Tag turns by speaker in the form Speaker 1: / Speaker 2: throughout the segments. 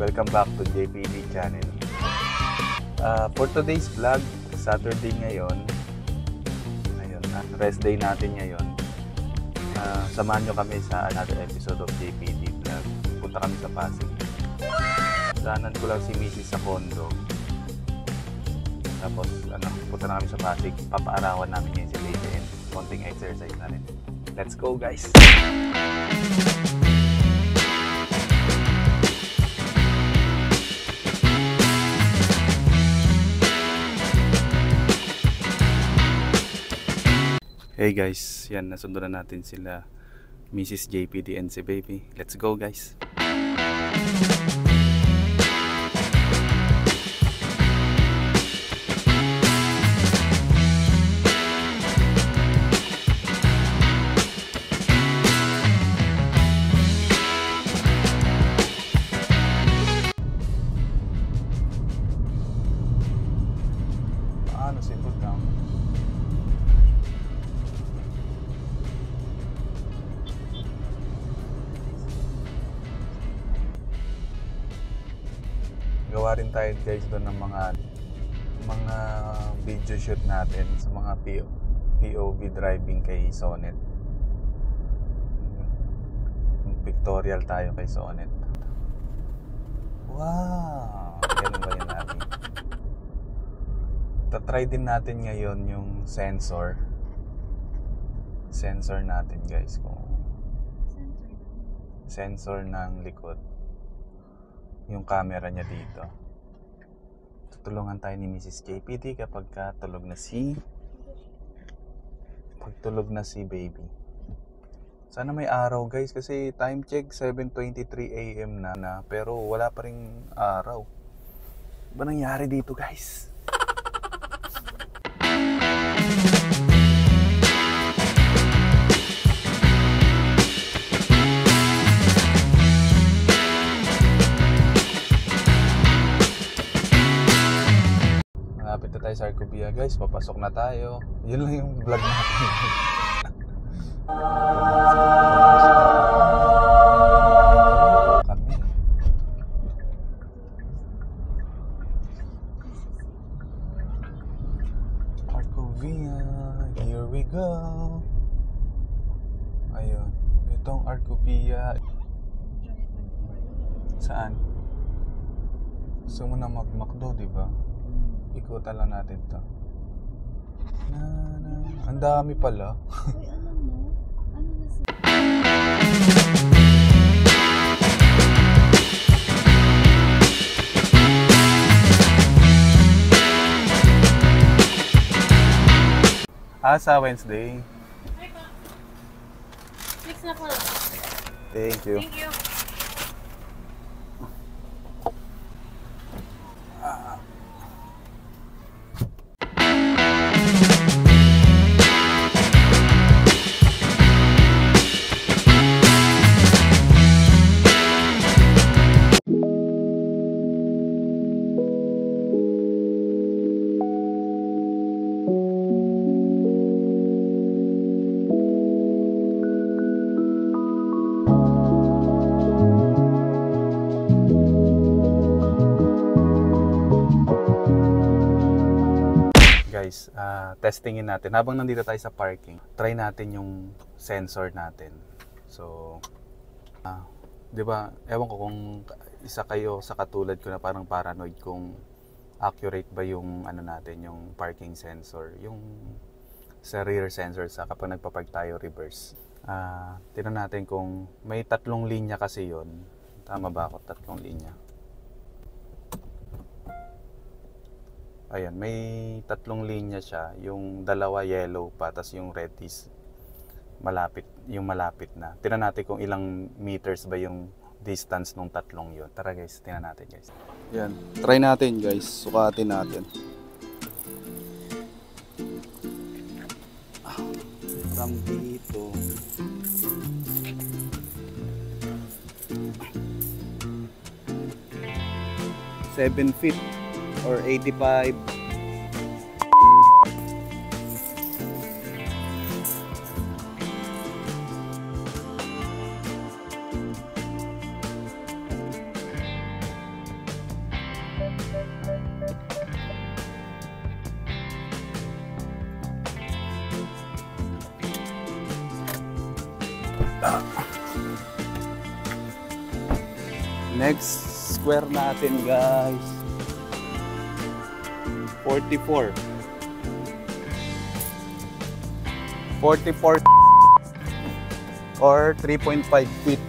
Speaker 1: Welcome back to JPD channel. For today's vlog, Saturday ngayon. Ayun, rest day natin ngayon. Samahan nyo kami sa another episode of JPD vlog. Punta kami sa Pasig. Danan ko lang si Mrs. sa condo. Tapos punta na kami sa Pasig. Papaarawan namin ngayon si Baby and konting exercise na rin. Let's go guys! Hey guys, yan, nasundo na natin sila Mrs. JPD and si Baby. Let's go guys! Paano simple lang? Gawa rin tayo guys doon ng mga video shoot natin sa mga POV driving kay Sonet. Pictorial tayo kay Sonet. Wow! Ganun ba yun natin? Tatry din natin ngayon yung sensor natin guys, kung sensor ng likod, yung camera niya dito. Tutulungan tayo ni Mrs. JPD kapag tulog na si Baby. Sana may araw guys, kasi time check 7:23 AM na pero wala pa ring araw. Ba nangyari dito guys? Malapit na tayo sa Arcobia guys, papasok na tayo. Yun lang yung vlog natin. Kami. Arcobia, here we go. Ayun, itong Arcobia. Saan? Gusto mo na mag-McDo, diba? Ikutan lang natin to. Ang dami pala.
Speaker 2: Uy, alam mo? Ano na sa...
Speaker 1: Sa Wednesday.
Speaker 2: Fix na po.
Speaker 1: Thank you.
Speaker 2: Thank you.
Speaker 1: Guys, testingin natin. Habang nandito tayo sa parking, try natin yung sensor natin. So, di ba, ewan ko kung isa kayo sa katulad ko na parang paranoid kung accurate ba yung natin, yung parking sensor, yung sa rear sensor sa kapag nagpa-park tayo reverse. Tingnan natin kung may 3 linya kasi yon. Tama ba ako? 3 linya. Ayan, may 3 linya siya. Yung dalawa yellow pa, tas yung red is malapit na. Tingnan natin kung ilang meters ba yung distance nung 3 yun. Tara guys, tingnan natin guys. Yan, try natin guys. Sukatin natin. From dito. $7 feet or 85. Next square natin, guys. 44. 44 or 3.5 feet.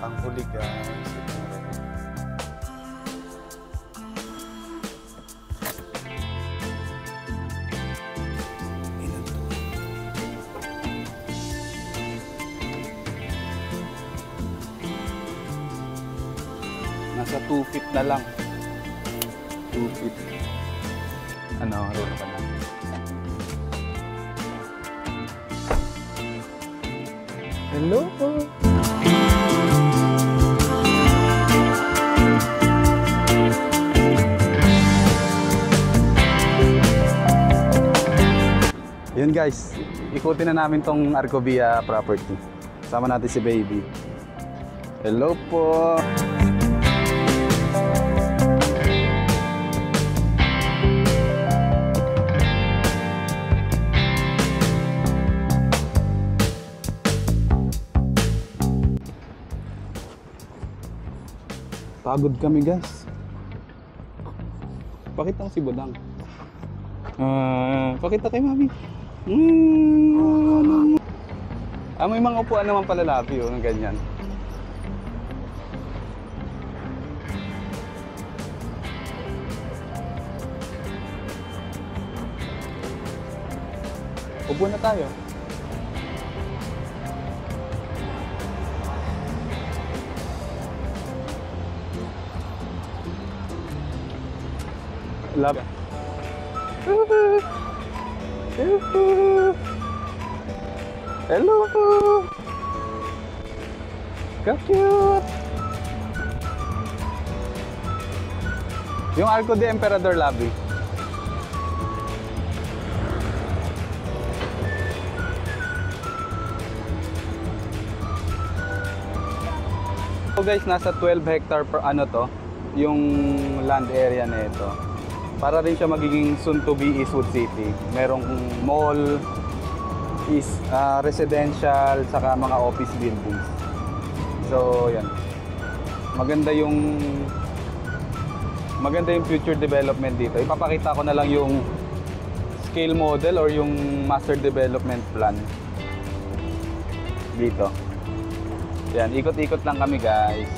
Speaker 1: Ang huli, guys. Nasa 2 feet na lang. 2 feet. Ano, roll pa na. Hello po. Yun guys, ikutin na namin tong Arcovia property. Sama natin si Baby. Hello po. Pagod kami guys. Pakita mo si Budang. Pakita kay Mami. May mga upuan naman pala lapi ng ganyan. Upo na tayo. Love. Hello po. Ka-cute. Yung Arco de Emperador Lobby. So guys, nasa 12 hectare per ano to, yung land area na ito. Para rin siya magiging soon to be Eastwood City. Merong mall, residential, saka mga office buildings. So, yan. Maganda yung future development dito. Ipapakita ko na lang yung scale model or yung master development plan dito. Yan, ikot-ikot lang kami guys.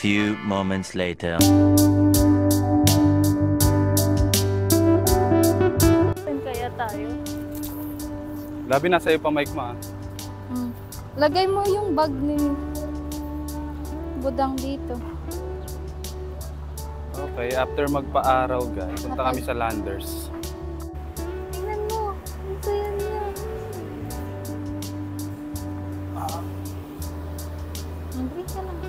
Speaker 3: Few moments later.
Speaker 2: Saan kaya tayo?
Speaker 1: Labi, nasa iyo pa mic mo ah.
Speaker 2: Lagay mo yung bag ni Budang dito.
Speaker 1: Okay, after magpa-araw guys, punta kami sa Landers.
Speaker 2: Tingnan mo. Ang saya niya. Mag-break ka lang.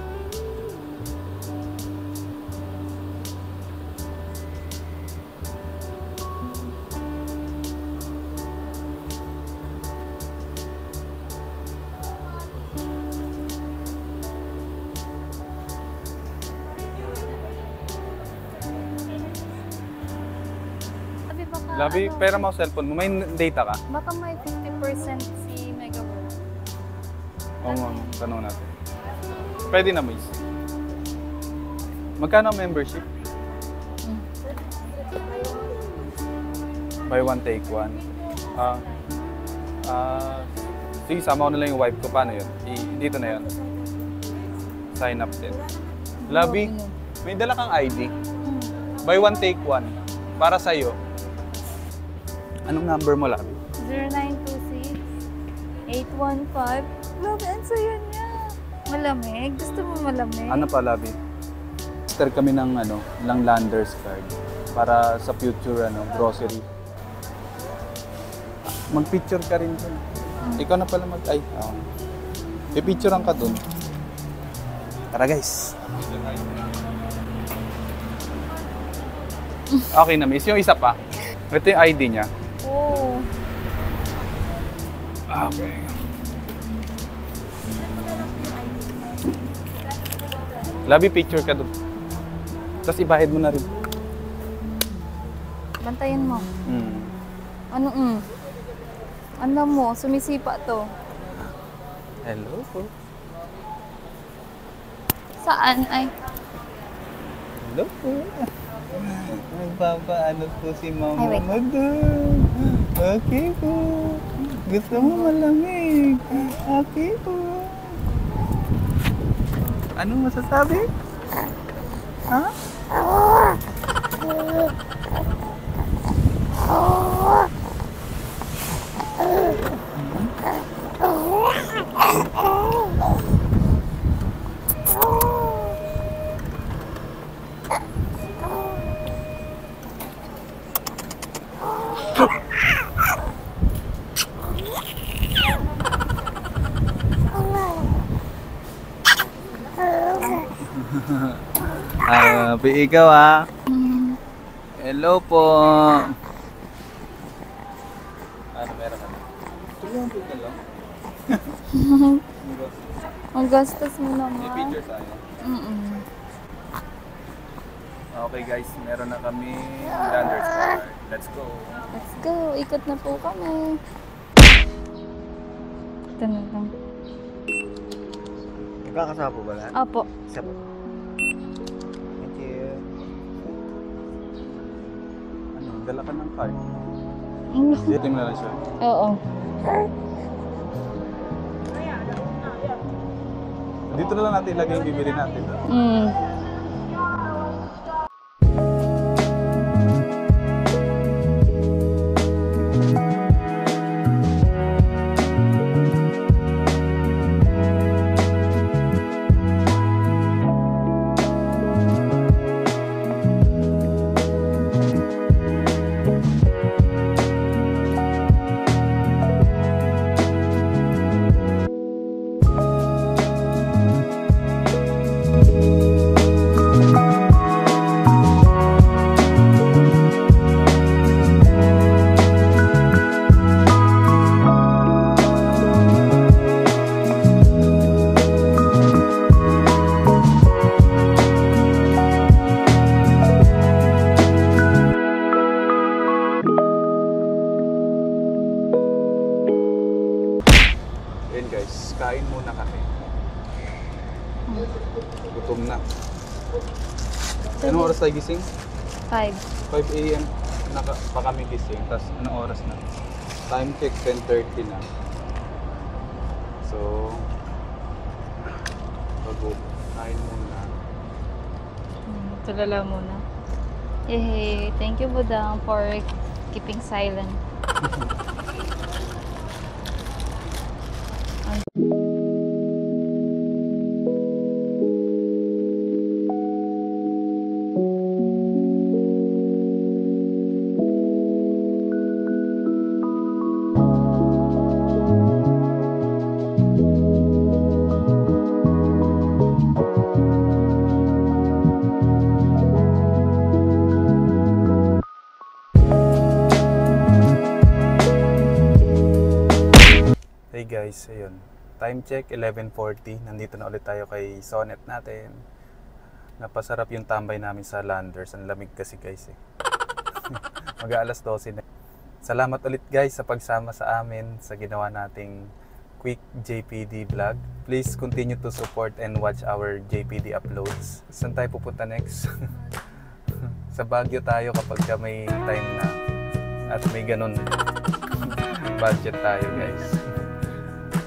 Speaker 1: Labi, pera mo cellphone mo. May data ka?
Speaker 2: Baka may 50% si Megaworld.
Speaker 1: Oo nga, tanong natin. Pwede na, Miss. Magkano ang membership? Buy one, take one. Sige, sama ko na lang yung wife ko. Paano yun? Dito na yun. Sign up din. Labi, may dala kang ID. Buy one, take one. Para sa'yo. Anong number mo, Labi?
Speaker 2: 0926-815. Grabe, ang saya niya. Malamig? Gusto mo malamig?
Speaker 1: Ano pa, Labi? Register kami ng Landers card para sa future grocery. Mag-picture ka rin dun. Ikaw na pala i-picturean ka dun. Tara guys. Okay na, Miss. Yung isa pa. Ito yung ID niya.
Speaker 2: Oo.
Speaker 1: Okay. Labi, picture ka dun. Tapos ibahid mo na rin.
Speaker 2: Bantayan mo. Ano Ano mo, sumisipa to.
Speaker 1: Hello po.
Speaker 2: Saan? Ay,
Speaker 1: Hello po. Nagpapaano po si mama
Speaker 2: Ay, wait.
Speaker 1: mo doon. Okay po. Gusto mo malamig. Okay po. Anong masasabi? Ha? Ikaw Hello po. Ano meron ka? Tulungan po ka lang.
Speaker 2: ang gastos mo naman.
Speaker 1: May picture tayo. Okay guys, meron na kami Landers card. Let's go.
Speaker 2: Let's go. Ikot na po kami. Ito na lang.
Speaker 4: Nagkakasama po ba lahat?
Speaker 2: Opo.
Speaker 4: Isa po. Thank you.
Speaker 1: Dala ka ng card.
Speaker 2: Ang laki.
Speaker 1: Dito mo na lang siya.
Speaker 2: Oo.
Speaker 1: Dito na lang natin ilagay yung bibili natin. Ayun guys, kain muna kami. Gutom na. Anong oras tayo gising?
Speaker 2: 5.
Speaker 1: 5 AM pa kami gising. Tapos anong oras na? Time check, 10:30 na. So, pagod. Kain muna.
Speaker 2: Tulala muna. Yay! Thank you, Budang, for keeping silent.
Speaker 1: Hey guys, ayun. Time check, 11:40. Nandito na ulit tayo kay Sonet natin. Napasarap yung tambay namin sa Landers. Ang lamig kasi guys Mag-aalas 12 na. Salamat ulit guys sa pagsama sa amin sa ginawa nating quick JPD vlog. Please continue to support and watch our JPD uploads. Saan tayo pupunta next? Sa Baguio tayo kapag may time na at may ganun budget tayo guys.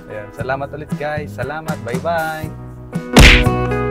Speaker 1: Ayan, salamat ulit guys. Salamat. Bye-bye.